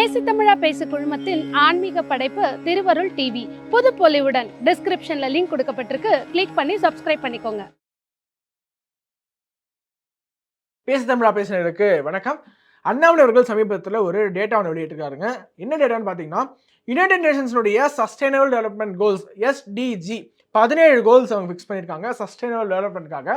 பேசி தமிழா பேசு குழுமத்தின் ஆன்மீக படைப்பு திருவருள் டிவி. புது பொலிவுடன் டிஸ்கிரிப்ஷன்ல லிங்க் கொடுக்கப்பட்டிருக்கு. கிளிக் பண்ணி சப்ஸ்கிரைப் பண்ணிக்கோங்க. பேசி தமிழா பேசுனருக்கு வணக்கம். அண்ணாமலை அவர்கள் சமீபத்தில் ஒரு டேட்டா ஒன்று வெளியிட்டிருக்காருங்க. என்ன டேட்டான்னு பார்த்தீங்கன்னா, யுனைடெட் நேஷன்ஸுடைய sustainable development goals SDG 17 goals அவங்க ஃபிக்ஸ் பண்ணியிருக்காங்க சஸ்டைனபிள் டெவலப்மெண்ட்காக.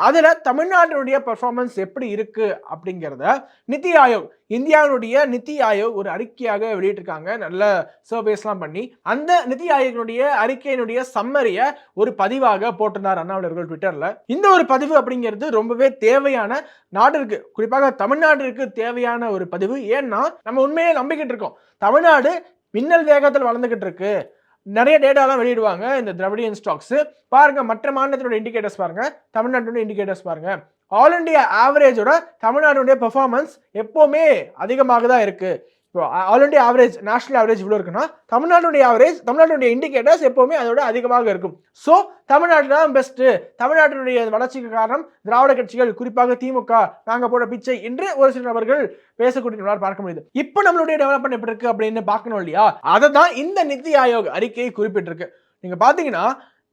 அதில் தமிழ்நாட்டினுடைய பெர்ஃபார்மன்ஸ் எப்படி இருக்கு அப்படிங்கிறத நித்தி ஆயோக், இந்தியாவினுடைய நித்தி ஆயோக் ஒரு அறிக்கையாக வெளியிட்டிருக்காங்க. நல்ல சர்வேஸ்லாம் பண்ணி அந்த நித்தி ஆயோக்கினுடைய அறிக்கையினுடைய சம்மரியை ஒரு பதிவாக போட்டிருந்தார் அண்ணாமலை அவர்கள் ட்விட்டர்ல. இந்த ஒரு பதிவு அப்படிங்கிறது ரொம்பவே தேவையான நாட்டிற்கு, குறிப்பாக தமிழ்நாட்டிற்கு தேவையான ஒரு பதிவு. ஏன்னா நம்ம உண்மையிலே நம்பிக்கிட்டு இருக்கோம் தமிழ்நாடு மின்னல் வேகத்தில் வளர்ந்துகிட்டு இருக்கு. நிறைய டேட்டாலாம் வெளியிடுவாங்க இந்த திராவிடியன் ஸ்டாக்ஸ். பாருங்க, மற்ற மாநிலத்தினுடைய இண்டிகேட்டர்ஸ் பாருங்க, தமிழ்நாட்டுடைய இண்டிகேட்டர்ஸ் பாருங்க. ஆல் இண்டியா ஆவரேஜோட தமிழ்நாட்டுடைய பெர்ஃபார்மன்ஸ் எப்பவுமே அதிகமாக தான் இருக்கு. இப்போ all India average, national average இவ்வளோ இருக்குன்னா தமிழ்நாட்டுடைய ஆவரேஜ், தமிழ்நாட்டுடைய இண்டிகேட்டர்ஸ் எப்பவுமே அதோட அதிகமாக இருக்கும். ஸோ தமிழ்நாடு தான் பெஸ்ட். தமிழ்நாட்டினுடைய வளர்ச்சிக்கு காரணம் திராவிட கட்சிகள், குறிப்பாக திமுக, நாங்க போட பிச்சை என்று ஒரு சில நபர்கள் பேசக்கூடிய பார்க்க முடியுது. இப்போ நம்மளுடைய டெவலப்மெண்ட் எப்படி இருக்கு அப்படின்னு பார்க்கணும் இல்லையா? அதை தான் இந்த நித்தி ஆயோக் அறிக்கையை குறிப்பிட்டிருக்கு. நீங்க பாத்தீங்கன்னா,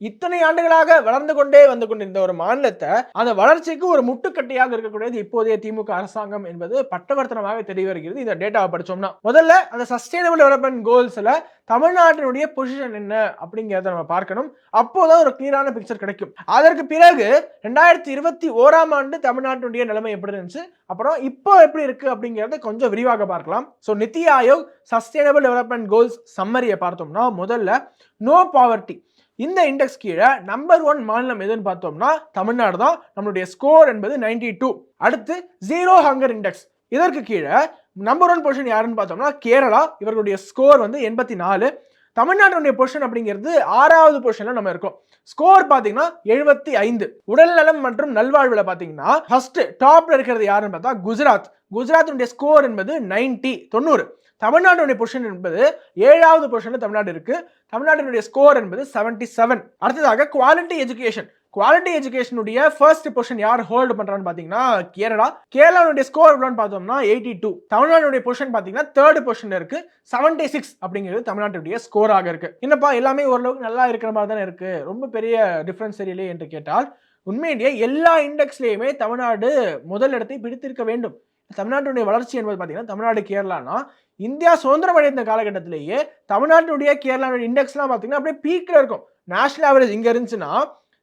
இத்தனை ஆண்டுகளாக வளர்ந்து கொண்டே வந்து கொண்டிருந்த ஒரு மாநிலத்தை அந்த வளர்ச்சிக்கு ஒரு முட்டுக்கட்டையாக இருக்கக்கூடியது இப்போதைய திமுக அரசாங்கம் என்பது பட்டவர்த்தனமாக தெரிய வருகிறது. இந்த டேட்டாவை படிச்சோம்னா, முதல்ல அந்த சஸ்டைனபிள் டெவலப்மெண்ட் கோல்ஸ்ல தமிழ்நாட்டினுடைய பொசிஷன் என்ன அப்படிங்கிறத நம்ம பார்க்கணும். அப்போதான் ஒரு கிளியரான பிக்சர் கிடைக்கும். அதற்கு பிறகு 2021ஆம் ஆண்டு தமிழ்நாட்டினுடைய நிலைமை எப்படி இருந்துச்சு, அப்புறம் இப்போ எப்படி இருக்கு அப்படிங்கிறத கொஞ்சம் விரிவாக பார்க்கலாம். So NITI Aayog sustainable development goals சம்மரியை பார்த்தோம்னா, முதல்ல நோ பாவர்ட்டி இந்த இண்டெக்ஸ் கீழே நம்பர் 1 மாநிலம் எதுன்னு பார்த்தோம்னா தமிழ்நாடு தான். நம்மளுடைய ஸ்கோர் என்பது 92. அடுத்து ஜீரோ ஹங்கர் இண்டெக்ஸ், இதற்கு கீழே நம்பர் 1 பொசிஷன் யாருன்னு பார்த்தோம்னா கேரளா. இவர்களுடைய ஸ்கோர் வந்து 84. தமிழ்நாட்டுடைய பொசிஷன் அப்படிங்கிறது 6வது பொசிஷன்ல நம்ம இருக்கோம். ஸ்கோர் பாத்தீங்கன்னா 75. உடல்நலம் மற்றும் நல்வாழ்வுல பாத்தீங்கன்னா ஃபர்ஸ்ட் டாப்ல இருக்கிறது யாருன்னு பார்த்தா குஜராத். குஜராத்தினுடைய ஸ்கோர் என்பது 90. தமிழ்நாட்டுடைய பொசிஷன் என்பது 7வது பொசிஷன்ல தமிழ்நாடு இருக்கு. தமிழ்நாட்டினுடைய ஸ்கோர் என்பது 77. அடுத்ததாக குவாலிட்டி எஜுகேஷன். குவாலிட்டி எஜுகேஷனுடைய ஃபர்ஸ்ட் பொசிஷன் யார் ஹோல்ட் பண்றான்னு பாத்தீங்கன்னா கேரளா. கேரளாவுடைய ஸ்கோர் எவ்வளவுன்னு பார்த்தோம்னா 82. தமிழ்நாட்டுடைய பொசிஷன் பாத்தீங்கன்னா 3rd பொசிஷன்ல இருக்கு. 76 அப்படிங்கிறது தமிழ்நாட்டுடைய ஸ்கோராக இருக்கு. என்னப்பா எல்லாமே ஓரளவுக்கு நல்லா இருக்கிற மாதிரி தானே இருக்கு, ரொம்ப பெரிய டிஃபரன்ஸ் தெரியலையே என்று கேட்டால், உண்மையிலேயே எல்லா இண்டெக்ஸ்லயுமே தமிழ்நாடு முதல் இடத்தை பிடித்திருக்க வேண்டும். தமிழ்நாட்டுடைய வளர்ச்சி என்பது பார்த்தீங்கன்னா, தமிழ்நாடு கேரளானா இந்தியா சுதந்திரம் அடைந்த காலகட்டத்திலேயே தமிழ்நாட்டுடைய கேரளாவுடைய இண்டெக்ஸ்லாம் பார்த்தீங்கன்னா அப்படியே பீக்ல இருக்கும். நேஷனல் ஆவரேஜ் இங்க இருந்துச்சுன்னா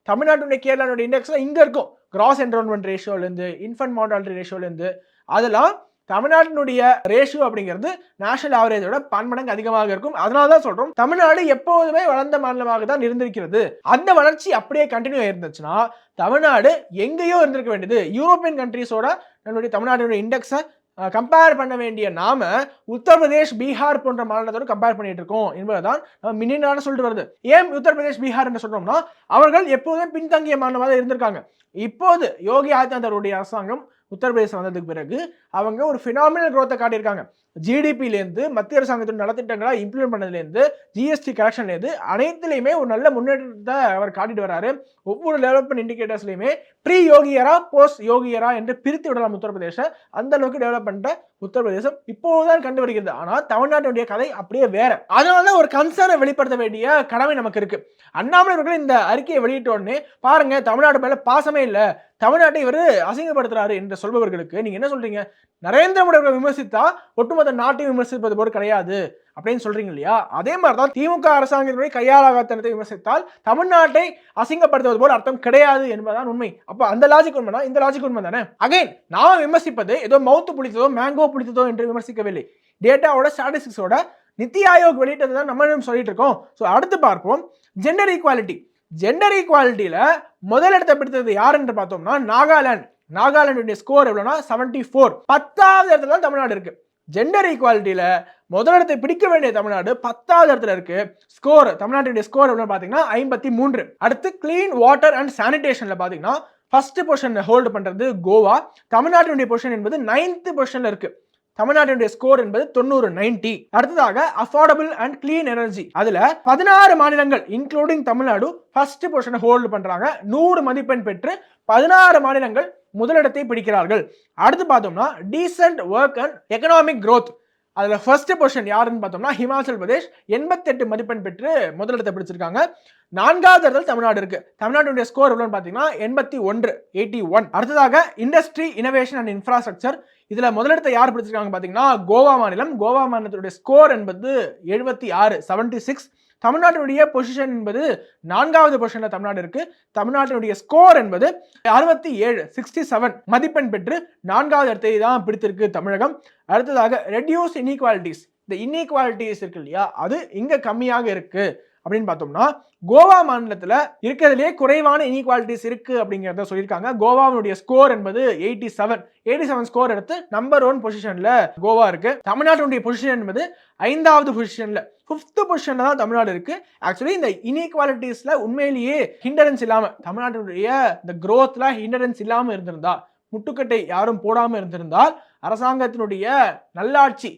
தமிழ்நாட்டுடைய கேரளாவுடைய இண்டெக்ஸ்லாம் இங்க இருக்கும். கிராஸ் என்ரோல்மெண்ட் ரேஷியோலேருந்து, இன்ஃபன்ட் மார்டாலிட்டி ரேஷியோலேருந்து, அதெல்லாம் தமிழ்நாட்டினுடைய ரேஷியோ அப்படிங்கிறது நேஷனல் ஆவரேஜோட 10 மடங்கு அதிகமாக இருக்கும். அதனால தான் சொல்றோம் தமிழ்நாடு எப்போதுமே வளர்ந்த மாநிலமாக தான் இருந்திருக்கிறது. அந்த வளர்ச்சி அப்படியே கண்டினியூ ஆயிருந்துச்சுன்னா தமிழ்நாடு எங்கேயோ இருந்திருக்க வேண்டியது. யூரோப்பியன் கண்ட்ரீஸோட நம்மளுடைய தமிழ்நாட்டுடைய இண்டெக்ஸை கம்பேர் பண்ண வேண்டிய நாம உத்தரப்பிரதேஷ், பீகார் போன்ற மாநிலத்தோடு கம்பேர் பண்ணிட்டு இருக்கோம் என்பதுதான் நம்ம மின்னினால சொல்லிட்டு வருது. ஏன் உத்தரப்பிரதேஷ், பீகார் என்று சொல்றோம்னா அவர்கள் எப்போதுமே பின்தங்கிய மாநிலமாக இருந்திருக்காங்க. இப்போது யோகி ஆதித்யநாத் அவருடைய அரசாங்கம் உத்தரப்பிரதேசம் வந்ததுக்கு பிறகு அவங்க ஒரு பினாமினல் growth காட்டியிருக்காங்க. ஜிடிபிலேருந்து, மத்திய அரசாங்கத்தின் நலத்திட்டங்களை இம்ப்ளிமெண்ட் பண்ணதுலேருந்து, ஜிஎஸ்டி கலெக்ஷன்லேருந்து அனைத்துலையுமே ஒரு நல்ல முன்னேற்றத்தை அவர் காட்டிட்டு வராரு. ஒவ்வொரு டெவலப்மெண்ட் இண்டிகேட்டர்ஸ்லையுமே ப்ரீ யோகியரா, போஸ்ட் யோகியரா என்று பிரித்து விடலாம் உத்தரப்பிரதேசம். அந்த அளவுக்கு டெவலப்மெண்ட்டை உத்தரப்பிரதேசம் இப்போதான் கண்டு வருகிறது. ஆனால் தமிழ்நாட்டுடைய கதை அப்படியே வேற. அதனால ஒரு கன்சர்னை வெளிப்படுத்த வேண்டிய கடமை நமக்கு இருக்கு. அண்ணாமலை அவர்கள் இந்த அறிக்கையை வெளியிட்ட உடனே பாருங்க, தமிழ்நாடு மேல பாசமே இல்லை, தமிழ்நாட்டை இவர் அசிங்கப்படுத்துறாரு என்று சொல்பவர்களுக்கு நீங்க என்ன சொல்றீங்க? நரேந்திர மோடி அவர்கள் விமர்சித்தா ஒட்டுமொத்த நாட்டையும் விமர்சிப்பது போல கிடையாது அப்படின்னு சொல்றீங்க இல்லையா? அதே மாதிரிதான் திமுக அரசாங்கத்தினுடைய கையாளாகத்தனத்தை விமர்சித்தால் தமிழ்நாட்டை அசிங்கப்படுத்துவது போல அர்த்தம் கிடையாது என்பதுதான் உண்மை. அப்ப அந்த லாஜிக் உண்மைனா இந்த லாஜிக் உண்மை தானே? அகைன் நாம விமர்சிப்பது ஏதோ மவுத்து புளித்ததோ, மேங்கோ புளித்ததோ என்று விமர்சிக்கவில்லை. டேட்டாவோட, ஸ்டாட்டிஸ்டிக்ஸோட நித்தி ஆயோக் வெளியிட்டது தான் நம்ம சொல்லிட்டு இருக்கோம். ஸோ அடுத்து பார்ப்போம் ஜெண்டர் ஈக்குவாலிட்டி. ஜெண்டர் ஈக்குவாலிட்டியில முதல் இடத்தை பிடித்தது யார் என்று பார்த்தோம்னா நாகாலாந்து. நாகாலாந்துடைய ஸ்கோர் எவ்வளவுனா 74. 10வது இடத்துல தான் தமிழ்நாடு இருக்கு. ஜெண்டர் ஈக்குவாலிட்டியில முதலிடத்தை பிடிக்க வேண்டிய தமிழ்நாடு 10வது இடத்துல இருக்கு. ஸ்கோர், தமிழ்நாட்டுடைய ஸ்கோர் எவ்வளவு பாத்தீங்கன்னா 53. அடுத்து கிளீன் வாட்டர் அண்ட் சானிடேஷன்ல பாத்தீங்கன்னா ஃபர்ஸ்ட் பொசிஷன் ஹோல்டு பண்றது கோவா. தமிழ்நாட்டுடைய பொசிஷன் என்பது 9th பொசிஷன்ல இருக்கு. தமிழ்நாட்டினுடைய ஸ்கோர் என்பது 90. அடுத்ததாக அஃபோர்டபிள் அண்ட் கிளீன் எனர்ஜி, அதுல 16 மாநிலங்கள் இன்க்ளூடிங் தமிழ்நாடு ஃபர்ஸ்ட் பொசிஷனை ஹோல்டு பண்றாங்க. 100 மதிப்பெண் பெற்று 16 மாநிலங்கள் முதலிடத்தை பிடிக்கிறார்கள். அடுத்து பார்த்தோம்னா decent work and economic growth, அதுல ஃபர்ஸ்ட் பொசிஷன் யாருன்னு பார்த்தோம்னா ஹிமாச்சல் பிரதேஷ் 88 மதிப்பெண் பெற்று முதலிடத்தை பிடிச்சிருக்காங்க. 4வது இடத்துல தமிழ்நாடு இருக்கு. தமிழ்நாட்டுடைய ஸ்கோர் எவ்வளவுன்னு பாத்தீங்கன்னா 81. அடுத்ததாக இண்டஸ்ட்ரி இனோவேஷன் அண்ட் இன்ஃப்ராஸ்ட்ரக்சர், இதுல முதலிடத்தை யார் பிடிச்சிருக்காங்க பாத்தீங்கன்னா கோவா மாநிலம். கோவா மாநிலத்துடைய ஸ்கோர் என்பது 76. தமிழ்நாட்டினுடைய பொசிஷன் என்பது 4வது பொசிஷன்ல தமிழ்நாடு இருக்கு. தமிழ்நாட்டினுடைய ஸ்கோர் என்பது 67 மதிப்பெண் பெற்று 4வது இடத்தை தான் பிடித்திருக்கு தமிழகம். அடுத்ததாக ரெடியூஸ் இன்இக்வாலிட்டிஸ், இந்த இன்இக்வாலிட்டிஸ் இருக்கு இல்லையா, அது இங்க கம்மியாக இருக்கு அப்படின்னு பார்த்தோம்னா கோவா மாநிலத்தில் இருக்கிறதுலே குறைவான இன்இக்வாலிட்டிஸ் இருக்கு அப்படிங்கிறத சொல்லியிருக்காங்க. கோவாவுடைய ஸ்கோர் என்பது 87 ஸ்கோர் எடுத்து நம்பர் 1 பொசிஷன்ல கோவா இருக்கு. தமிழ்நாட்டுடைய பொசிஷன் என்பது 5வது பொசிஷன்ல 5th பொசிஷன்ல தான் தமிழ்நாடு இருக்கு. ஆக்சுவலி இந்த இன்இக்வாலிட்டிஸ்ல உண்மையிலேயே ஹிண்டரன்ஸ் இல்லாம தமிழ்நாட்டுடைய இந்த growthல ஹிண்டரன்ஸ் இல்லாம இருந்திருந்தா, முட்டுக்கட்டை யாரும் போடாம இருந்திருந்தால், அரசாங்கத்தினுடைய நல்லாட்சி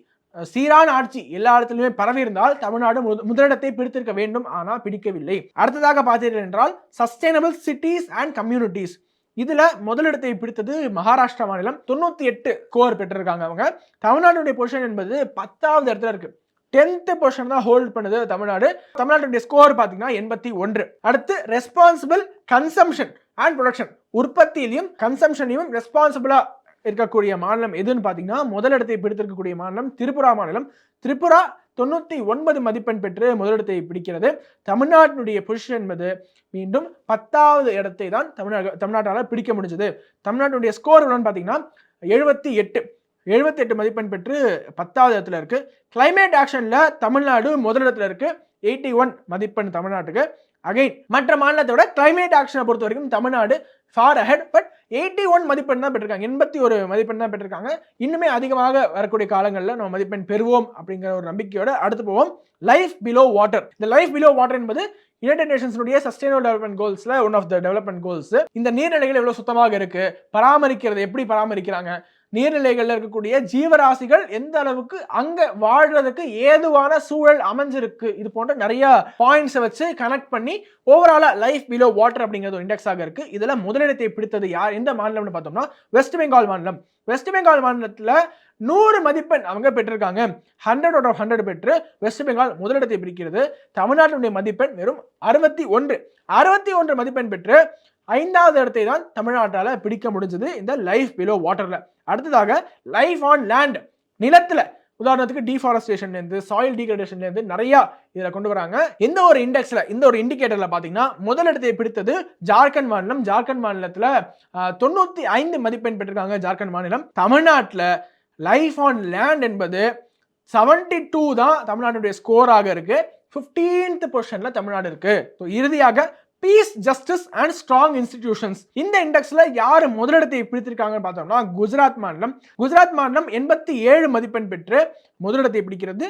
சீரான ஆட்சி எல்லா இடத்திலுமே பரவி இருந்தால் தமிழ்நாடு முதலிடத்தை பிடித்திருக்க வேண்டும், ஆனால் பிடிக்கவில்லை. அடுத்ததாக பார்த்தீர்கள் என்றால் சஸ்டைனபிள் சிட்டிஸ் அண்ட் கம்யூனிட்டிஸ், இதுல முதலிடத்தை பிடித்தது மகாராஷ்டிரா மாநிலம். 98 ஸ்கோர் பெற்றிருக்காங்க அவங்க. தமிழ்நாட்டுடைய பொசிஷன் என்பது 10வது இடத்துல இருக்கு. 10th பொசிஷன் தான் ஹோல்ட் பண்ணுது தமிழ்நாடு. தமிழ்நாட்டுடைய ஸ்கோர் பாத்தீங்கன்னா 81. அடுத்து ரெஸ்பான்சிபிள் கன்சம்ஷன் அண்ட் ப்ரொடக்ஷன், உற்பத்தியிலையும் கன்சம்ஷனையும் ரெஸ்பான்சிபிளா இருக்கக்கூடிய மாநிலம் எதுன்னு பாத்தீங்கன்னா முதலிடத்தை பிடித்திருக்கக்கூடிய மாநிலம் திரிபுரா மாநிலம். திரிபுரா 99 மதிப்பெண் பெற்று முதலிடத்தை பிடிக்கிறது. தமிழ்நாட்டினுடைய பொசிஷன் என்பது மீண்டும் 10வது இடத்தை தான் தமிழ்நாட்டால பிடிக்க முடிஞ்சது. தமிழ்நாட்டுடைய ஸ்கோர் எவ்வளவுன்னு பாத்தீங்கன்னா 78 மதிப்பெண் பெற்று 10வது இடத்துல இருக்கு. கிளைமேட் ஆக்ஷன்ல தமிழ்நாடு முதலிடத்துல இருக்கு. 81 மதிப்பெண் தமிழ்நாட்டுக்கு. அகைன் மற்ற மாநிலத்தோட கிளைமேட் ஆக்ஷனை பொறுத்த வரைக்கும் தமிழ்நாடு ஃபார் அஹெட். பட் 81 மதிப்பெண் தான் பெற்றிருக்காங்க. 81 மதிப்பெண் தான் பெற்றிருக்காங்க. இன்னுமே அதிகமாக வரக்கூடிய காலங்களில் நம்ம மதிப்பெண் பெறுவோம் அப்படிங்கிற ஒரு நம்பிக்கையோட அடுத்து போவோம். Life below water. இந்த லைஃப் பிலோ வாட்டர் என்பது யுனைடெட் நேஷன்ஸுடைய சஸ்டைனபிள் டெவலப்மெண்ட் கோல்ஸ்ல one of the development goals. இந்த நீர்நிலைகள் எவ்வளவு சுத்தமாக இருக்கு, பராமரிக்கிறது எப்படி பராமரிக்கிறாங்க, நீர்நிலைகள்ல இருக்கக்கூடிய ஜீவராசிகள் எந்த அளவுக்கு அங்க வாழ்றதுக்கு ஏதுவான சூழல் அமைஞ்சிருக்கு, இது போன்ற நிறைய பாயிண்ட்ஸ் வச்சு கனெக்ட் பண்ணி ஓவராலா லைஃப் பிலோ வாட்டர் அப்படிங்கிறது ஒரு இண்டெக்ஸாக இருக்கு. இதுல முதலிடத்தை பிடித்தது யார், எந்த மாநிலம்னு பார்த்தோம்னா வெஸ்ட் பெங்கால் மாநிலம். வெஸ்ட் பெங்கால் மாநிலத்துல 100 மதிப்பெண் அவங்க பெற்றிருக்காங்க. 100 out of 100 பெற்று வெஸ்ட் பெங்கால் முதலிடத்தை பிடிக்கிறது. தமிழ்நாட்டினுடைய மதிப்பெண் வெறும் 61 மதிப்பெண் பெற்று 5வது இடத்தை தான் தமிழ்நாட்டால பிடிக்க முடிஞ்சது இந்த லைஃப் பிலோ வாட்டர்ல. அடுத்ததாக லைஃப் ஆன் லேண்ட், நிலத்துல உதாரணத்துக்கு டீஃபாரஸ்டேஷன்ல இருந்து சாயில் டீக்ரேடேஷன்ல இருந்து நிறைய இதுல கொண்டு வராங்க. இந்த ஒரு இண்டெக்ஸ்ல இந்த ஒரு இண்டிகேட்டர்ல பாத்தீங்கன்னா முதலிடத்தை பிடித்தது ஜார்க்கண்ட் மாநிலம். ஜார்க்கண்ட் மாநிலத்துல 95 மதிப்பெண் பெற்றிருக்காங்க ஜார்க்கண்ட் மாநிலம். தமிழ்நாட்டுல லைஃப் ஆன் லேண்ட் என்பது 72 தான் தமிழ்நாட்டுடைய ஸ்கோராக இருக்கு. 15th பொசிஷன்ல தமிழ்நாடு இருக்கு. இறுதியாக peace, justice and strong institutions, இந்த இண்டெக்ஸ்ல யாரு முதலிடத்தை பிடித்திருக்காங்கன்னு பார்த்தோம்னா குஜராத் மாநிலம். குஜராத் மாநிலம் 87 மதிப்பெண் பெற்று முதலிடத்தை பிடிக்கிறது.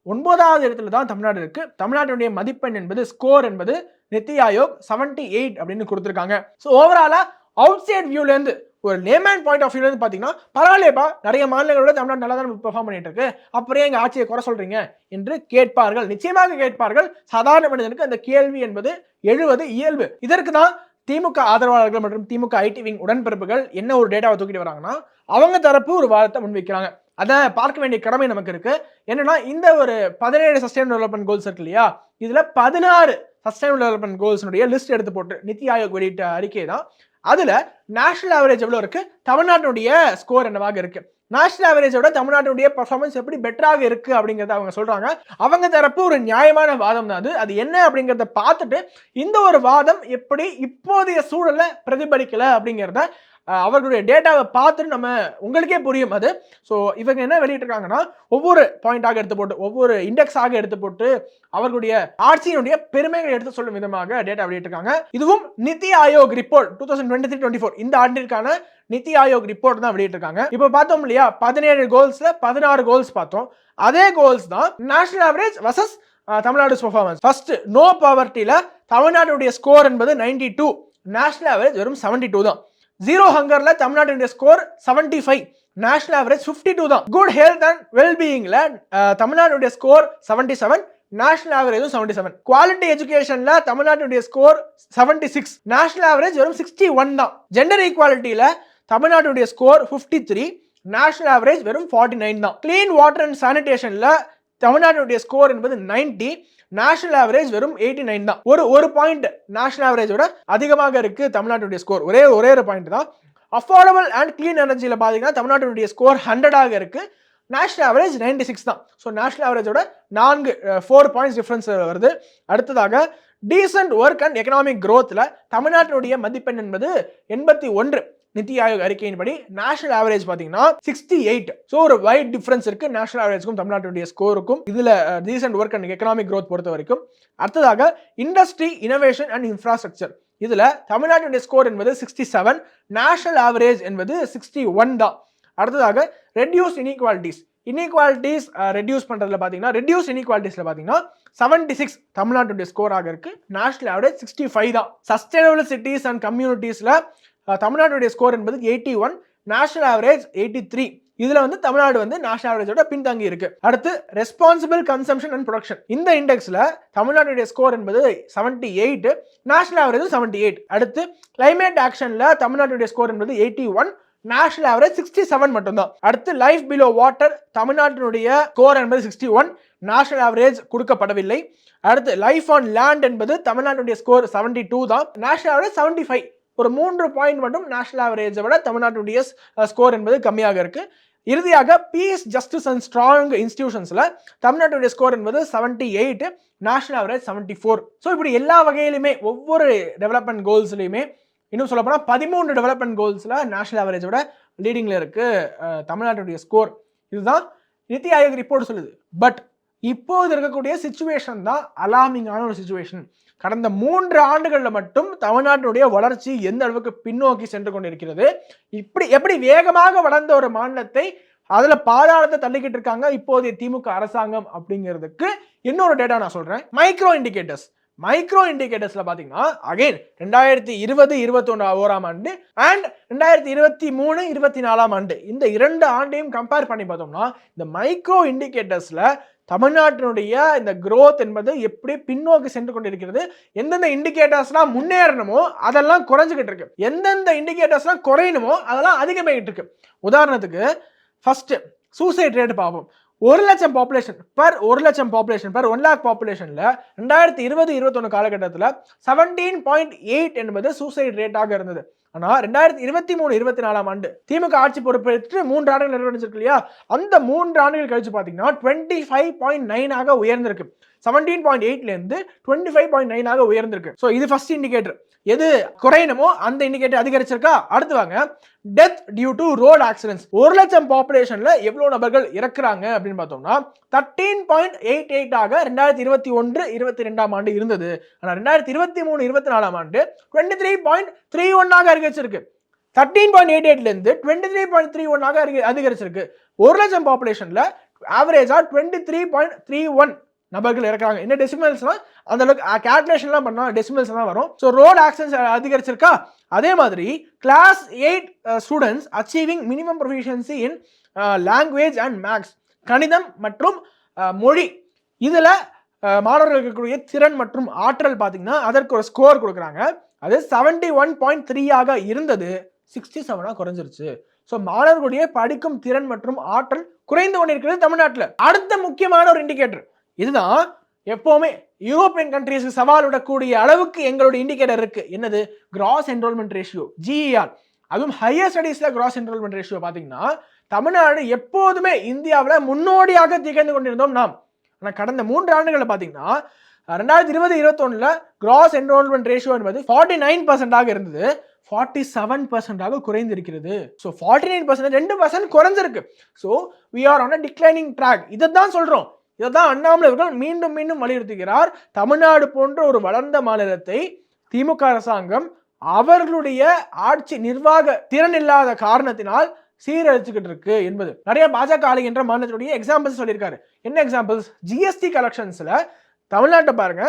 9வது இடத்துல தான் தமிழ்நாடு இருக்கு. தமிழ்நாட்டுடைய மதிப்பெண் என்பது ஸ்கோர் என்பது நித்தி ஆயோக் 78 அப்படின்னு கொடுத்திருக்காங்க. ஸோ ஓவராலா அவுட் சைட் வியூல இருந்து ஒரு லேமேன் பாயிண்ட் ஆஃப் வியூல இருந்து பாத்தீங்கன்னா பரவாயில்லையப்பா, நிறைய மாநிலங்களோட தமிழ்நாடு நல்லா தான் பெர்ஃபார்ம் பண்ணிட்டு இருக்கு, அப்புறம் எங்க ஆட்சியை குறை சொல்றீங்க என்று கேட்பார்கள், நிச்சயமாக கேட்பார்கள். சாதாரண மனிதனுக்கு அந்த கேள்வி என்பது எழுவது இயல்பு. இதற்கு தான் திமுக ஆதரவாளர்கள் மற்றும் திமுக ஐடி விங் உடன்பிறப்புகள் என்ன ஒரு டேட்டாவை தூக்கிட்டு வராங்கன்னா அவங்க தரப்பு ஒரு வாதத்தை முன்வைக்கிறாங்க. அதை பார்க்க வேண்டிய கடமை நமக்கு இருக்கு. என்னன்னா இந்த ஒரு 17 சஸ்டைனபிள் டெவலப்மெண்ட் கோல்ஸ் இருக்கு இல்லையா, இதுல 16 சஸ்டைனபிள் டெவலப்மெண்ட் கோல்ஸ்னுடைய லிஸ்ட் எடுத்து போட்டு நித்தி ஆயோக் வெளியிட்ட அறிக்கை தான். அதுல நேஷனல் ஆவரேஜ் எவ்வளவு இருக்கு, தமிழ்நாட்டுடைய ஸ்கோர் என்னவாக இருக்கு, நேஷனல் ஆவரேஜோட தமிழ்நாட்டுடைய பெர்ஃபார்மன்ஸ் எப்படி பெட்டராக இருக்கு அப்படிங்கறத அவங்க சொல்றாங்க. அவங்க தரப்பு ஒரு நியாயமான வாதம் தான் அது என்ன அப்படிங்கறத பார்த்துட்டு இந்த ஒரு வாதம் எப்படி இப்போதைய சூழல்ல பிரதிபலிக்கல அப்படிங்கறத அவர்களுடைய டேட்டாவை பார்த்துட்டு நம்ம உங்களுக்கே புரியும் அது. ஸோ இவங்க என்ன வெளியிட்டிருக்காங்கன்னா ஒவ்வொரு பாயிண்டாக எடுத்து போட்டு ஒவ்வொரு இண்டெக்ஸாக எடுத்து போட்டு அவர்களுடைய ஆட்சியினுடைய பெருமைகளை எடுத்து சொல்லும் விதமாக டேட்டா வெளியிட்டிருக்காங்க. இதுவும் நித்தி ஆயோக் ரிப்போர்ட் 2023-24 இந்த ஆண்டிற்கான நித்தி ஆயோக் ரிப்போர்ட் தான் வெளியிட்டிருக்காங்க. இப்போ பார்த்தோம் இல்லையா, 17 கோல்ஸ்ல 16 கோல்ஸ் பார்த்தோம். அதே கோல்ஸ் தான் national average versus Tamil Nadu performance. First no பவர்ட்டில தமிழ்நாட்டுடைய ஸ்கோர் என்பது 92, நேஷனல் ஆவரேஜ் வெறும் 72 தான். ஜீரோ ஹங்கர்ல தமிழ்நாட்டுடைய ஸ்கோர் 75, நேஷனல் ஆவரேஜ் 52 தான். குட் ஹெல்த் அண்ட் வெல்பீயிங்ல தமிழ்நாட்டுடைய ஸ்கோர் 77, நேஷனல் ஆவரேஜ் 77. குவாலிட்டி எஜுகேஷன்ல தமிழ்நாட்டுடைய ஸ்கோர் 76, நேஷனல் ஆவரேஜ் வெறும் 61 தான். ஜெண்டர் ஈக்குவாலிட்டியில தமிழ்நாட்டுடைய ஸ்கோர் 53, நேஷனல் ஆவரேஜ் வெறும் 49 தான். கிளீன் வாட்டர் அண்ட் சானிடேஷன்ல தமிழ்நாட்டுடைய ஸ்கோர் என்பது 90, நேஷனல் ஆவரேஜ் வெறும் 89 தான். ஒரு பாயிண்ட் நேஷனல் ஆவரேஜோட அதிகமாக இருக்கு தமிழ்நாட்டுடைய ஸ்கோர். ஒரே ஒரு பாயிண்ட் தான். அஃபோர்டபிள் அண்ட் கிளீன் எனர்ஜியில் பார்த்தீங்கன்னா தமிழ்நாட்டுடைய ஸ்கோர் 100 இருக்கு, நேஷனல் ஆவரேஜ் 96 தான். ஸோ நேஷனல் ஆவரேஜோட 4 பாயிண்ட்ஸ் டிஃபரன்ஸ் வருது. அடுத்ததாக டீசென்ட் ஒர்க் அண்ட் எக்கனாமிக் growthல தமிழ்நாட்டினுடைய மதிப்பெண் என்பது 81. நித்தி ஆயோக் அறிக்கையின்படி நேஷனல் ஆவரேஜ் பாத்தீங்கன்னா 68. ஸோ ஒரு வைட் டிஃபரன்ஸ் இருக்கு நேஷனல் ஆவரேஜ்க்கும் தமிழ்நாட்டுடைய ஸ்கோருக்கும். இதுல decent work and economic growth பொறுத்த வரைக்கும். அடுத்ததாக இண்டஸ்ட்ரி, இனோவேஷன் அண்ட் இன்ஃப்ராஸ்ட்ரக்சர், இதுல தமிழ்நாட்டுடைய ஸ்கோர் என்பது 67, நேஷனல் ஆவரேஜ் என்பது 61 தான். அடுத்ததாக ரெடியூஸ் இன்இக்வாலிட்டிஸ் ரெடியூஸ் பண்றதுல பாத்தீங்கன்னா ரெடியூஸ் இன்இக்வாலிட்டிஸ்ல பாத்தீங்கன்னா 76 தமிழ்நாட்டுடைய ஸ்கோராக இருக்கு, நேஷனல் ஆவரேஜ் 65 தான். சஸ்டைனபிள் சிட்டிஸ் அண்ட் கம்யூனிட்டிஸ்ல தமிழ்நாட்டுடைய ஸ்கோர் என்பது 81, நேஷனல் ஆவரேஜ் 83. இதுல வந்து தமிழ்நாடு வந்து நேஷனல் ஆவரேஜோட பின்தங்கி இருக்கு. அடுத்து ரெஸ்பான்சிபிள் கன்சம்ஷன் அண்ட் ப்ரொடக்ஷன், இந்த இண்டெக்ஸ்ல தமிழ்நாட்டுடைய ஸ்கோர் என்பது 78, நேஷனல் ஆவரேஜ் 78. அடுத்து கிளைமேட் ஆக்ஷன்ல தமிழ்நாட்டுடைய ஸ்கோர் என்பது 81, நேஷனல் ஆவரேஜ் 67 மட்டும்தான். அடுத்து லைஃப் பிலோ வாட்டர் தமிழ்நாட்டினுடைய ஸ்கோர் என்பது 61, நேஷனல் ஆவரேஜ் கொடுக்கப்படவில்லை. அடுத்து லைஃப் ஆன் லேண்ட் என்பது தமிழ்நாட்டுடைய ஸ்கோர் 72 தான், நேஷனல் ஆவரேஜ் 75. ஒரு 3 பாயிண்ட் மட்டும் நேஷனல் ஆவரேஜை விட தமிழ்நாட்டுடைய ஸ்கோர் என்பது கம்மியாக இருக்கு. இறுதியாக பீஸ், ஜஸ்டிஸ் அண்ட் ஸ்ட்ராங் இன்ஸ்டிடியூஷன்ஸ்ல தமிழ்நாட்டுடைய ஸ்கோர் என்பது 78, நேஷனல் ஆவரேஜ் 74. ஸோ இப்படி எல்லா வகையிலுமே ஒவ்வொரு டெவலப்மெண்ட் கோல்ஸ்லையுமே, இன்னும் சொல்ல போனால் 13 டெவலப்மெண்ட் கோல்ஸ்ல நேஷனல் ஆவரேஜோட லீடிங்ல இருக்கு தமிழ்நாட்டுடைய ஸ்கோர். இதுதான் நித்தி ஆயோக் ரிப்போர்ட் சொல்லுது. பட் இப்போது இருக்கக்கூடிய சிச்சுவேஷன் தான் அலார்மிங்கான ஒரு சிச்சுவேஷன். கடந்த 3 ஆண்டுகளில் மட்டும் தமிழ்நாட்டினுடைய வளர்ச்சி எந்த அளவுக்கு பின்னோக்கி சென்று கொண்டிருக்கிறது. எப்படி வேகமாக வளர்ந்த ஒரு மாநிலத்தை அதுல பாதாளத்தை தள்ளிக்கிட்டு இருக்காங்க இப்போதைய திமுக அரசாங்கம் அப்படிங்கிறதுக்கு இன்னொரு டேட்டா நான் சொல்றேன். மைக்ரோ இண்டிகேட்டர்ஸ்ல பாத்தீங்கன்னா அகைன் 2020-21 ஆண்டு அண்ட் 2023-24 ஆண்டு, இந்த 2 ஆண்டையும் கம்பேர் பண்ணி பார்த்தோம்னா இந்த மைக்ரோ இண்டிகேட்டர்ஸ்ல தமிழ்நாட்டினுடைய இந்த growth என்பது எப்படி பின்னோக்கி சென்று கொண்டிருக்கிறது. எந்தெந்த இண்டிகேட்டர்ஸ்லாம் முன்னேறணுமோ அதெல்லாம் குறைஞ்சிக்கிட்டு இருக்கு, எந்தெந்த இண்டிகேட்டர்ஸ்லாம் குறையணுமோ அதெல்லாம் அதிகமாகிட்டு இருக்கு. உதாரணத்துக்கு ஃபர்ஸ்ட் சூசைட் ரேட் பார்ப்போம். 1 லட்சம் பாப்புலேஷன் பர் 1 lakh பாப்புலேஷன்ல 2020-21 காலகட்டத்தில் 17.8 என்பது சூசைட் ரேட்டாக இருந்தது. ஆனா 2023-24 ஆண்டு திமுக ஆட்சி பொறுப்பேற்று 3 ஆண்டுகள் நிறைவடைஞ்சிருக்கு இல்லையா, அந்த 3 ஆண்டுகள் கழிச்சு பாத்தீங்கன்னா 25.9 ஆக உயர்ந்திருக்கு. 17.8ல இருந்து 25.9 ஆக உயர்ந்திருக்கு. சோ இது ஃபர்ஸ்ட் இண்டிகேட்டர். எது குறையணுமோ அந்த இண்டிகேட்டர் அதிகரிச்சிருக்கா. அடுத்து வாங்க, death due to road accidents. 1 லட்சம் பாப்புலேஷன்ல எவ்வளவு நபர்கள் இறக்குறாங்க அப்படின்னு பார்த்தோம்னா 13.88 ஆக 2021-22 ஆண்டு இருந்தது. ஆனா 2023-24 ஆண்டு 23.31 ஆக அதிகரிச்சிருக்கு. 13.88ல இருந்து 23.31 ஆக அதிகரிச்சிருக்கு. 1 லட்சம் பாப்புலேஷன்ல ஆவரேஜா 23.31 நபர்கள் இறக்குறாங்க. என்ன டெசிமல்ஸ்னா அந்த அளவுக்கு கால்குலேஷன்லாம் பண்ணா டெசிமல்ஸ் தான் வரும். ஸோ ரோட் ஆக்சிடென்ட்ஸ் அதிகரிச்சிருக்கா. அதே மாதிரி class 8 students achieving minimum proficiency in language and maths, கணிதம் மற்றும் மொழி, இதுல மாணவர்களுக்கு இருக்கக்கூடிய திறன் மற்றும் ஆற்றல் பார்த்தீங்கன்னா அதற்கு ஒரு ஸ்கோர் கொடுக்குறாங்க. அது 71.3 ஆக இருந்தது 67 குறைஞ்சிருச்சு. ஸோ மாணவர்களுடைய படிக்கும் திறன் மற்றும் ஆற்றல் குறைந்து கொண்டிருக்கிறது தமிழ்நாட்டில். அடுத்த முக்கியமான ஒரு இண்டிகேட்டர் இதுதான். எப்பவுமே யூரோப்பியன் கண்ட்ரீஸ்க்கு சவால் விடக்கூடிய அளவுக்கு எங்களுடைய இண்டிகேட்டர் இருக்கு. என்னது? Cross enrolment ratio, GER. அதுவும் ஹையர் ஸ்டடீஸ்ல கிராஸ் என்ரோல்மெண்ட் ரேஷியோ பாத்தீங்கன்னா தமிழ்நாடு எப்போதுமே இந்தியாவில் முன்னோடியாக திகழ்ந்து கொண்டிருந்தோம் நாம். ஆனால் கடந்த 3 ஆண்டுகளில் பாத்தீங்கன்னா 2020-21 கிராஸ் என்ரோல்மெண்ட் ரேஷியோ என்பது 49% இருந்தது, 47% குறைந்திருக்கிறது. ஸோ 49% 2% குறைஞ்சிருக்கு. So we are on a declining track. இதைத்தான் சொல்றோம். இதைதான் அண்ணாமலை அவர்கள் மீண்டும் மீண்டும் வலியுறுத்துகிறார். தமிழ்நாடு போன்ற ஒரு வளர்ந்த மாநிலத்தை திமுக அரசாங்கம் அவர்களுடைய ஆட்சி நிர்வாக திறன் இல்லாத காரணத்தினால் சீரழிச்சுக்கிட்டு இருக்கு என்பது. நிறைய பாஜக ஆளுகின்ற மாநிலத்துடைய எக்ஸாம்பிள்ஸ் சொல்லியிருக்காரு. என்ன எக்ஸாம்பிள்ஸ்? GST கலெக்ஷன்ஸ்ல தமிழ்நாட்டை பாருங்க,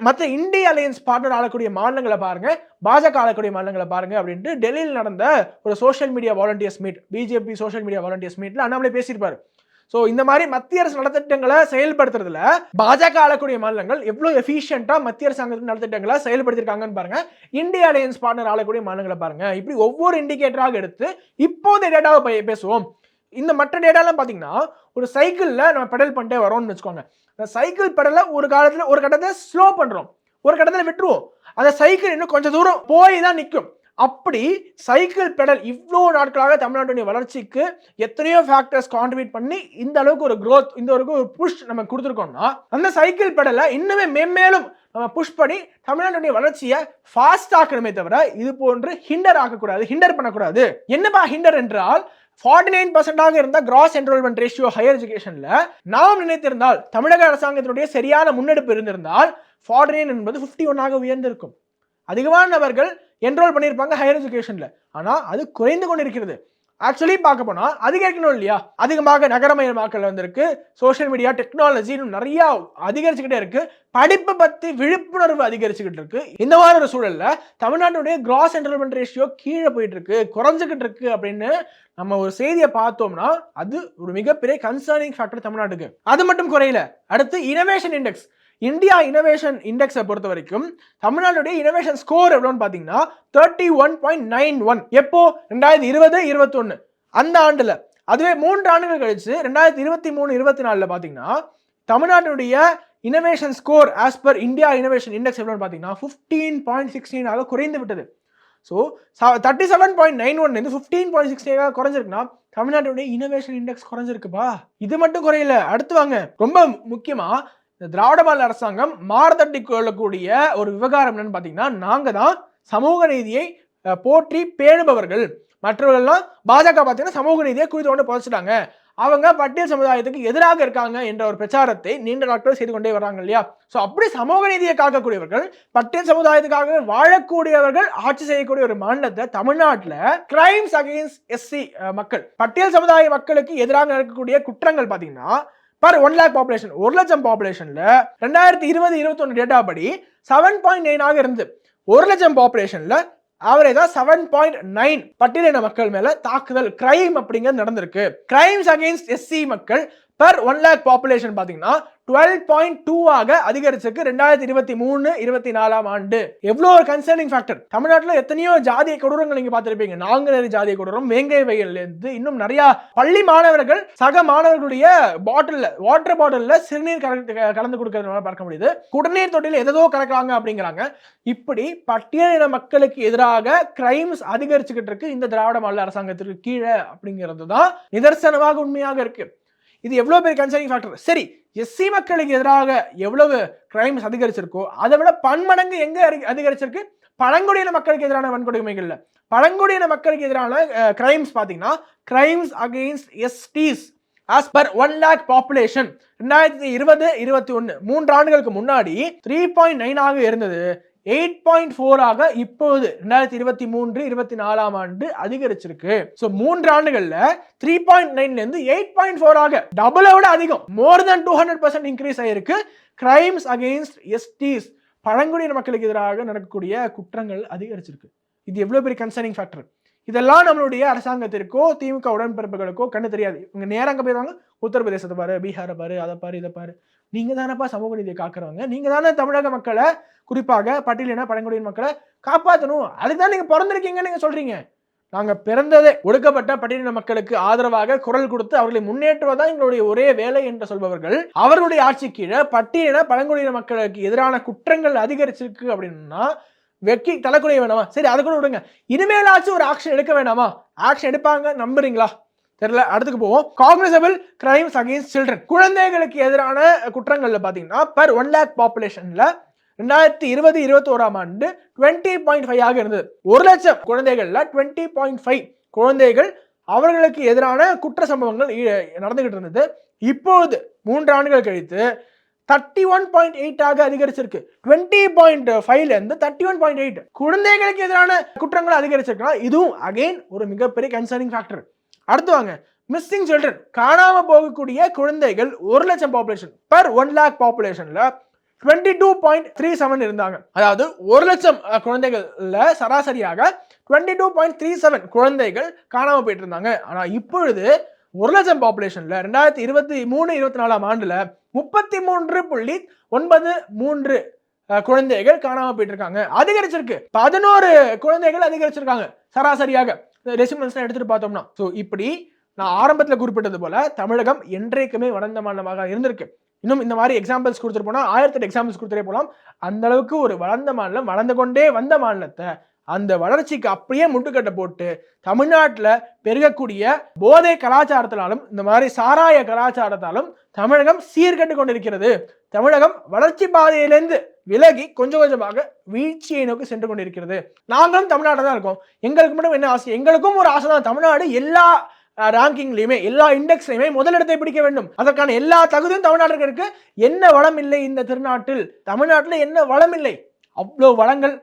மற்ற இந்திய அலையன்ஸ் பார்ட்னர் ஆளக்கூடிய மாநிலங்களை பாருங்க, பாஜக ஆளக்கூடிய மாநிலங்களை பாருங்க அப்படின்ட்டு டெல்லியில் நடந்த ஒரு social media volunteers meet, BJP social media volunteers மீட்ல அண்ணாமலை பேசியிருப்பாரு. ஸோ இந்த மாதிரி மத்திய அரசு நலத்திட்டங்களை செயல்படுத்துறதுல பாஜக ஆளக்கூடிய மாநிலங்கள் எவ்வளவு எஃபிஷியன்டா மத்திய அரசாங்கத்தின் நலத்திட்டங்களை செயல்படுத்திருக்காங்கன்னு பாருங்க. இந்திய அலையன்ஸ் பார்ட்னர் ஆளக்கூடிய மாநிலங்களை பாருங்க. இப்படி ஒவ்வொரு இண்டிகேட்டராக எடுத்து இப்போதைய டேட்டாவை பேசுவோம். இந்த மற்ற டேட்டாலாம் பார்த்தீங்கன்னா ஒரு சைக்கிளில் நம்ம பெடல் பண்ணிட்டே வரோம்னு வச்சுக்கோங்க. அந்த சைக்கிள் பெடலை ஒரு கட்டத்தில் ஸ்லோ பண்ணுறோம், ஒரு கட்டத்தில் விட்டுருவோம். அந்த சைக்கிள் இன்னும் கொஞ்சம் தூரம் போய் தான் நிற்கும். அப்படி சைக்கிள் பெடல் இவ்வளோ நாட்களாக தமிழ்நாட்டுடைய வளர்ச்சிக்கு எத்தனையோ ஃபேக்டர்ஸ் கான்ட்ரிபியூட் பண்ணி இந்த அளவுக்கு ஒரு க்ரோத், இந்த அளவுக்கு ஒரு புஷ் நம்ம கொடுத்துருக்கோம்னா, அந்த சைக்கிள் பெடலை இன்னுமே மென்மேலும் நம்ம புஷ் பண்ணி தமிழ்நாட்டுடைய வளர்ச்சியை ஃபாஸ்ட் ஆக்கணுமே தவிர இது போன்று ஹிண்டர் பண்ணக்கூடாது. என்னப்பா ஹிண்டர் என்றால் 49% இருந்த கிராஸ் என்ரோல்மெண்ட் ரேஷியோ ஹையர் எஜுகேஷன்ல நாம் நினைத்திருந்தால், தமிழக அரசாங்கத்தினுடைய சரியான முன்னெடுப்பு இருந்திருந்தால் 49 என்பது 51 உயர்ந்திருக்கும். அதிகமான நபர்கள் என்ரோல் பண்ணியிருப்பாங்க ஹையர் எஜுகேஷன்ல. ஆனா அது குறைந்து கொண்டிருக்கிறது. ஆக்சுவலி பார்க்க போனா அதிகரிக்கணும் இல்லையா? அதிகமாக நகரமயமாக்கல் வந்திருக்கு, சோஷியல் மீடியா, டெக்னாலஜி நிறைய அதிகரிச்சுக்கிட்டே இருக்கு, படிப்பு பத்தி விழிப்புணர்வு அதிகரிச்சுக்கிட்டு இருக்கு. இந்த மாதிரி ஒரு சூழல்ல தமிழ்நாட்டுடைய கிராஸ் என்ரோல்மெண்ட் ரேஷியோ கீழே போயிட்டு இருக்கு, குறைஞ்சிக்கிட்டு இருக்கு அப்படின்னு நம்ம ஒரு செய்தியை பார்த்தோம்னா அது ஒரு மிகப்பெரிய கன்சர்னிங் ஃபேக்டர் தமிழ்நாட்டுக்கு. அது மட்டும் குறையல. அடுத்து இனோவேஷன் இண்டெக்ஸ், இந்தியா இனோவேஷன் இண்டெக்ஸை பொறுத்த வரைக்கும் தமிழ்நாடுடைய இனோவேஷன் ஸ்கோர் எவ்வளோன்னு பார்த்தீங்கன்னா 31.91. எப்போ? 2020-21 அந்த ஆண்டுல. அதுவே 3 ஆண்டுகள் கழிச்சு 2023-24 பார்த்தீங்கன்னா தமிழ்நாட்டுடைய innovation score as per India innovation index எவ்வளோன்னு பார்த்தீங்கன்னா 15.16 குறைந்து விட்டது. ஸோ 37.91 15.16 குறைஞ்சிருக்குன்னா தமிழ்நாட்டுடைய இனோவேஷன் இண்டெக்ஸ் குறைஞ்சிருக்குப்பா. இது மட்டும் குறையல. அடுத்து வாங்க, ரொம்ப முக்கியமா திராவிட மாடல் அரசாங்கம் மாறுதட்டி கொள்ளக்கூடிய ஒரு விவகாரம் என்னன்னு பார்த்தீங்கன்னா, நாங்க தான் சமூக நீதியை போற்றி பேணுபவர்கள், மற்றவர்கள்லாம் பாஜக பார்த்தீங்கன்னா சமூக நீதியை குறித்து கொண்டு புதைச்சிட்டாங்க, அவங்க பட்டியல் சமுதாயத்துக்கு எதிராக இருக்காங்க என்ற ஒரு பிரச்சாரத்தை நீண்ட நாட்கள் செய்து கொண்டே வராங்க இல்லையா? ஸோ அப்படி சமூக நீதியை காக்கக்கூடியவர்கள், பட்டியல் சமுதாயத்துக்காக வாழக்கூடியவர்கள் ஆட்சி செய்யக்கூடிய ஒரு மாநிலத்தை தமிழ்நாட்டில் கிரைம்ஸ் அகெயின்ஸ்ட் எஸ்சி மக்கள், பட்டியல் சமுதாய மக்களுக்கு எதிராக நடக்கக்கூடிய குற்றங்கள் பார்த்தீங்கன்னா per 1 lakh பாப்புலேஷன், 1 லட்சம் பாப்புலேஷன்ல 2020-21 டேட்டா படி 7.9 இருந்து 1 லட்சம் பாப்புலேஷன்ல ஆவரேஜா 7.9 பட்டியலின மக்கள் மேல தாக்குதல் கிரைம் அப்படிங்கிறது நடந்திருக்கு. கிரைம்ஸ் அகெயின்ஸ்ட் எஸ்சி மக்கள் per 1 lakh பாப்புலேஷன் பாத்தீங்கன்னா 12.2 அதிகரிச்சிருக்கு 2023-24 ஆண்டு. எவ்வளவு ஒரு கன்சர்னிங் ஃபேக்டர். தமிழ்நாட்டில் எத்தனையோ ஜாதிய கொடூரங்கள் நீங்க பார்த்திருப்பீங்க. நாங்குநேரி ஜாதிய கொடூரம், வேங்கை வயல்ல இருந்து இன்னும் நிறைய பள்ளி மாணவர்கள் சக மாணவர்களுடைய வாட்டர் பாட்டில்ல சிறுநீர் கலந்து கொடுக்கறதுனால பார்க்க முடியுது. குடிநீர் தொட்டியில் எதோ கலக்குறாங்க அப்படிங்கிறாங்க. இப்படி பட்டியலின மக்களுக்கு எதிராக கிரைம்ஸ் அதிகரிச்சுக்கிட்டு இருக்கு இந்த திராவிட மாடல் அரசாங்கத்திற்கு கீழே அப்படிங்கிறது தான் நிதர்சனமாக உண்மையாக இருக்கு. இது எவ்வளவு பெரிய கன்சர்னிங் ஃபேக்டர். சரி, எஸ்சி மக்களுக்கு எதிராக எவ்வளவு கிரைம்ஸ் அதிகரிச்சிருக்கோ அதை விட பன்மடங்கு எங்க அதிகரிச்சிருக்கு பழங்குடியின மக்களுக்கு எதிரான வன்கொடுமைகள்ல. பழங்குடியின மக்களுக்கு எதிரான கிரைம்ஸ் பாத்தீங்கன்னா crimes against STs as per 1 lakh population 2020-21 3 ஆண்டுகளுக்கு முன்னாடி 3.9 இருந்தது, 8.4 இப்போது 2023-24 ஆண்டு அதிகரிச்சிருக்கு. சோ 3 ஆண்டுகள்ல 3.9 இருந்து 8.4 டபுளை விட அதிகம், மோர் தென் 200% இன்க்ரீஸ் ஆயிருக்கு. கிரைம்ஸ் அகெயின்ஸ்ட் எஸ்டிஸ் பழங்குடியின மக்களுக்கு எதிராக நடக்கக்கூடிய குற்றங்கள் அதிகரிச்சிருக்கு. இது எவ்வளவு பெரிய கன்சர்னிங் ஃபேக்டர். இதெல்லாம் நம்மளுடைய அரசாங்கத்திற்கோ திமுக உடன்பிறப்புகளுக்கோ கண்ணு தெரியாது. இவங்க நேரம் அங்கே போயிருவாங்க, உத்தரப்பிரதேசத்தை பாரு, பீகாரை பாரு, அதை பாரு, இதை பாரு. நீங்க தானப்பா சமூக நீதியை காக்குறவங்க, நீங்க தானே தமிழக மக்களை, குறிப்பாக பட்டியலின பழங்குடியின மக்களை காப்பாற்றணும், அதுதான் நீங்க பிறந்திருக்கீங்கன்னு நீங்க சொல்றீங்க. நாங்க பிறந்ததே ஒடுக்கப்பட்ட பட்டியலின மக்களுக்கு ஆதரவாக குரல் கொடுத்து அவர்களை முன்னேற்றுவதா எங்களுடைய ஒரே வேலை என்று சொல்பவர்கள், அவர்களுடைய ஆட்சி கீழே பட்டியலின பழங்குடியின மக்களுக்கு எதிரான குற்றங்கள் அதிகரிச்சிருக்கு அப்படின்னா வெக்கி தலைக்குறைய வேணாமா? சரி, அதை கூட விடுங்க, இனிமேலாச்சும் ஒரு ஆக்ஷன் எடுக்க வேணாமா? ஆக்ஷன் எடுப்பாங்க நம்புறீங்களா? தெரியல. அடுத்துக்கு போவோம். காக்னிசபிள் கிரைம்ஸ் அகெயின்ஸ்ட் சில்ட்ரன், குழந்தைகளுக்கு எதிரான குற்றங்கள்ல பாத்தீங்கன்னா per 1 lakh பாப்புலேஷன்ல 2020-21 ஆண்டு 20.5 இருந்தது. 1 லட்சம் குழந்தைகள்ல 20.5 குழந்தைகள் அவர்களுக்கு எதிரான குற்ற சம்பவங்கள் நடந்துகிட்டு இருந்தது. இப்போது 3 ஆண்டுகள் கழித்து 31.8 அதிகரிச்சிருக்கு. 20.5 இருந்து 31.8 குழந்தைகளுக்கு எதிரான குற்றங்கள் அதிகரிச்சிருக்கா. இதுவும் அகைன் ஒரு மிகப்பெரிய கன்சர்னிங் ஃபேக்டர். அடுத்து வாங்க, மிஸ்ஸிங் சில்ட்ரன், காணாம போகக்கூடிய குழந்தைகள் 1 லட்சம் பாப்புலேஷன் per 1 lakh பாப்புலேஷன்ல 22.37 இருந்தாங்க. அதாவது 1 லட்சம் குழந்தைகள்ல சராசரியாக 22.37 குழந்தைகள் காணாம போயிட்டு இருந்தாங்க. ஆனா இப்பொழுது 1 லட்சம் பாப்புலேஷன்ல 2023-24 ஆண்டுல 33.93 குழந்தைகள் காணாம போயிட்டு இருக்காங்க. அதிகரிச்சிருக்கு. 11 குழந்தைகள் அதிகரிச்சிருக்காங்க சராசரியாக, டெசிமல்ஸ் எடுத்துட்டு பார்த்தோம்னா. சோ இப்படி நான் ஆரம்பத்தில் குறிப்பிட்டது போல தமிழகம் என்றைக்குமே வளர்ந்த மாநிலமாக இருந்திருக்கு. இன்னும் இந்த மாதிரி எக்ஸாம்பிள்ஸ் கொடுத்துட்டு போனா 1008 எக்ஸாம்பிள்ஸ் கொடுத்துட்டே போகலாம். அந்த அளவுக்கு ஒரு வளர்ந்த மாநிலம், வளர்ந்து கொண்டே வந்த மாநிலத்தை அந்த வளர்ச்சிக்கு அப்படியே முட்டுக்கட்டை போட்டு தமிழ்நாட்டில் பெருகக்கூடிய போதை கலாச்சாரத்தினாலும் இந்த மாதிரி சாராய கலாச்சாரத்தாலும் தமிழகம் சீர்கட்டு கொண்டிருக்கிறது. தமிழகம் வளர்ச்சி பாதையிலிருந்து விலகி கொஞ்சம் கொஞ்சமாக வீழ்ச்சியை நோக்கி சென்று கொண்டிருக்கிறது. நாங்களும் தமிழ்நாட்டில் தான் இருக்கோம். எங்களுக்கு மட்டும் என்ன ஆசை? எங்களுக்கும் ஒரு ஆசை தான், தமிழ்நாடு எல்லா ரேங்கிங்லயுமே எல்லா இண்டெக்ஸ்லயுமே முதலிடத்தை பிடிக்க வேண்டும். அதற்கான எல்லா தகுதியும் தமிழ்நாட்டுக்கு இருக்கு. என்ன வளம் இல்லை இந்த திருநாட்டில்? தமிழ்நாட்டில் என்ன வளம் இல்லை? அவ்வளோ வளங்கள்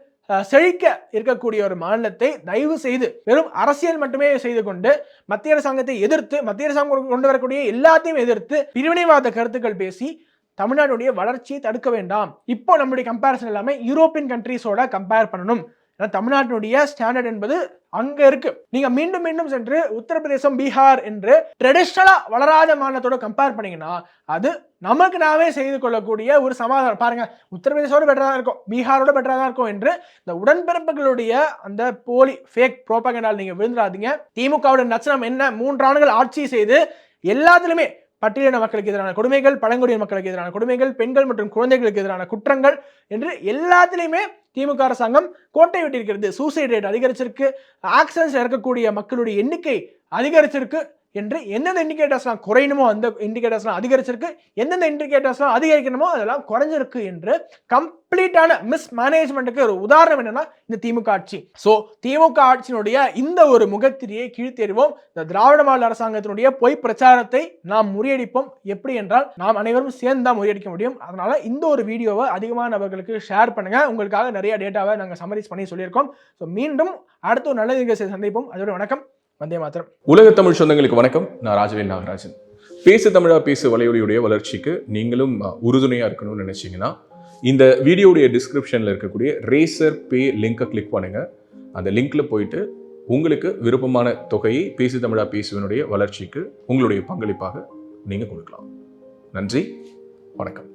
செழிக்க இருக்கக்கூடிய ஒரு மாநிலத்தை தயவு செய்து வெறும் அரசியல் மட்டுமே செய்து கொண்டு மத்திய அரசாங்கத்தை எதிர்த்து, மத்திய அரசாங்கம் கொண்டு வரக்கூடிய எல்லாத்தையும் எதிர்த்து பிரிவினைவாத கருத்துக்கள் பேசி தமிழ்நாடுடைய வளர்ச்சியை தடுக்க வேண்டாம். இப்போ நம்மளுடைய கம்பேரிசன் எல்லாமே யூரோப்பியன் கண்ட்ரீஸோட கம்பேர் பண்ணணும். ஏன்னா தமிழ்நாட்டினுடைய ஸ்டாண்டர்ட் என்பது அங்க இருக்கு. நீங்க மீண்டும் மீண்டும் சென்று உத்தரப்பிரதேசம், பீகார் என்று ட்ரெடிஷனலா வளராத மாநிலத்தோட கம்பேர் பண்ணீங்கன்னா அது நமக்கு நாமே செய்து கொள்ளக்கூடிய ஒரு சமாதானம். பாருங்க, உத்தரப்பிரதேசோட பெட்டரா தான் இருக்கும், பீகாரோட பெட்டரா தான் இருக்கும் என்று இந்த உடன்பிறப்புகளுடைய அந்த போலி ஃபேக் ப்ரோபகண்டால் நீங்க விழுந்துடாதீங்க. திமுகவுடைய நச்சனம் என்ன? 3 ஆண்டுகள் ஆட்சி செய்து எல்லாத்திலுமே பட்டியலின மக்களுக்கு எதிரான கொடுமைகள், பழங்குடியின மக்களுக்கு எதிரான கொடுமைகள், பெண்கள் மற்றும் குழந்தைகளுக்கு எதிரான குற்றங்கள் என்று எல்லாத்திலையுமே திமுக அரசாங்கம் கோட்டை விட்டிருக்கிறது. சூசைட் ரேட் அதிகரிச்சிருக்கு, ஆக்சிடென்ட்ஸ் இருக்கக்கூடிய மக்களுடைய எண்ணிக்கை அதிகரிச்சிருக்கு என்று எந்தெந்த இண்டிகேட்டர்ஸ்லாம் குறையணுமோ அந்த இண்டிகேட்டர்ஸ்லாம் அதிகரிச்சிருக்கு, எந்தெந்த இண்டிகேட்டர்ஸ்லாம் அதிகரிக்கணுமோ அதெல்லாம் குறைஞ்சிருக்கு என்று கம்ப்ளீட்டான மிஸ்மேனேஜ்மெண்ட்டுக்கு ஒரு உதாரணம் என்னன்னா இந்த திமுக ஆட்சி. ஸோ திமுக ஆட்சியினுடைய இந்த ஒரு முகத்திரியை கீழ்த்தெறிவோம். இந்த திராவிட மாடல் அரசாங்கத்தினுடைய பொய் பிரச்சாரத்தை நாம் முறியடிப்போம். எப்படி என்றால் நாம் அனைவரும் சேர்ந்து தான் முறியடிக்க முடியும். அதனால இந்த ஒரு வீடியோவை அதிகமான நபர்களுக்கு ஷேர் பண்ணுங்க. உங்களுக்காக நிறைய டேட்டாவை நாங்கள் சம்மரைஸ் பண்ணி சொல்லியிருக்கோம். ஸோ மீண்டும் அடுத்த ஒரு நல்ல நிகழ்ச்சியை சந்திப்போம். அதோட வணக்கம். வந்தே மாத்திரம். உலக தமிழ் சொந்தங்களுக்கு வணக்கம். நான் ராஜவேல் நாகராஜன். பேசு தமிழா பேசு வலையொலியுடைய வளர்ச்சிக்கு நீங்களும் உறுதுணையா இருக்கணும்னு நினைச்சீங்கன்னா இந்த வீடியோடைய டிஸ்கிரிப்ஷன்ல இருக்கக்கூடிய ரேசர் பே லிங்கை கிளிக் பண்ணுங்க. அந்த லிங்க்ல போயிட்டு உங்களுக்கு விருப்பமான தொகையை பேசு தமிழா பேசுவனுடைய வளர்ச்சிக்கு உங்களுடைய பங்களிப்பாக நீங்க கொடுக்கலாம். நன்றி, வணக்கம்.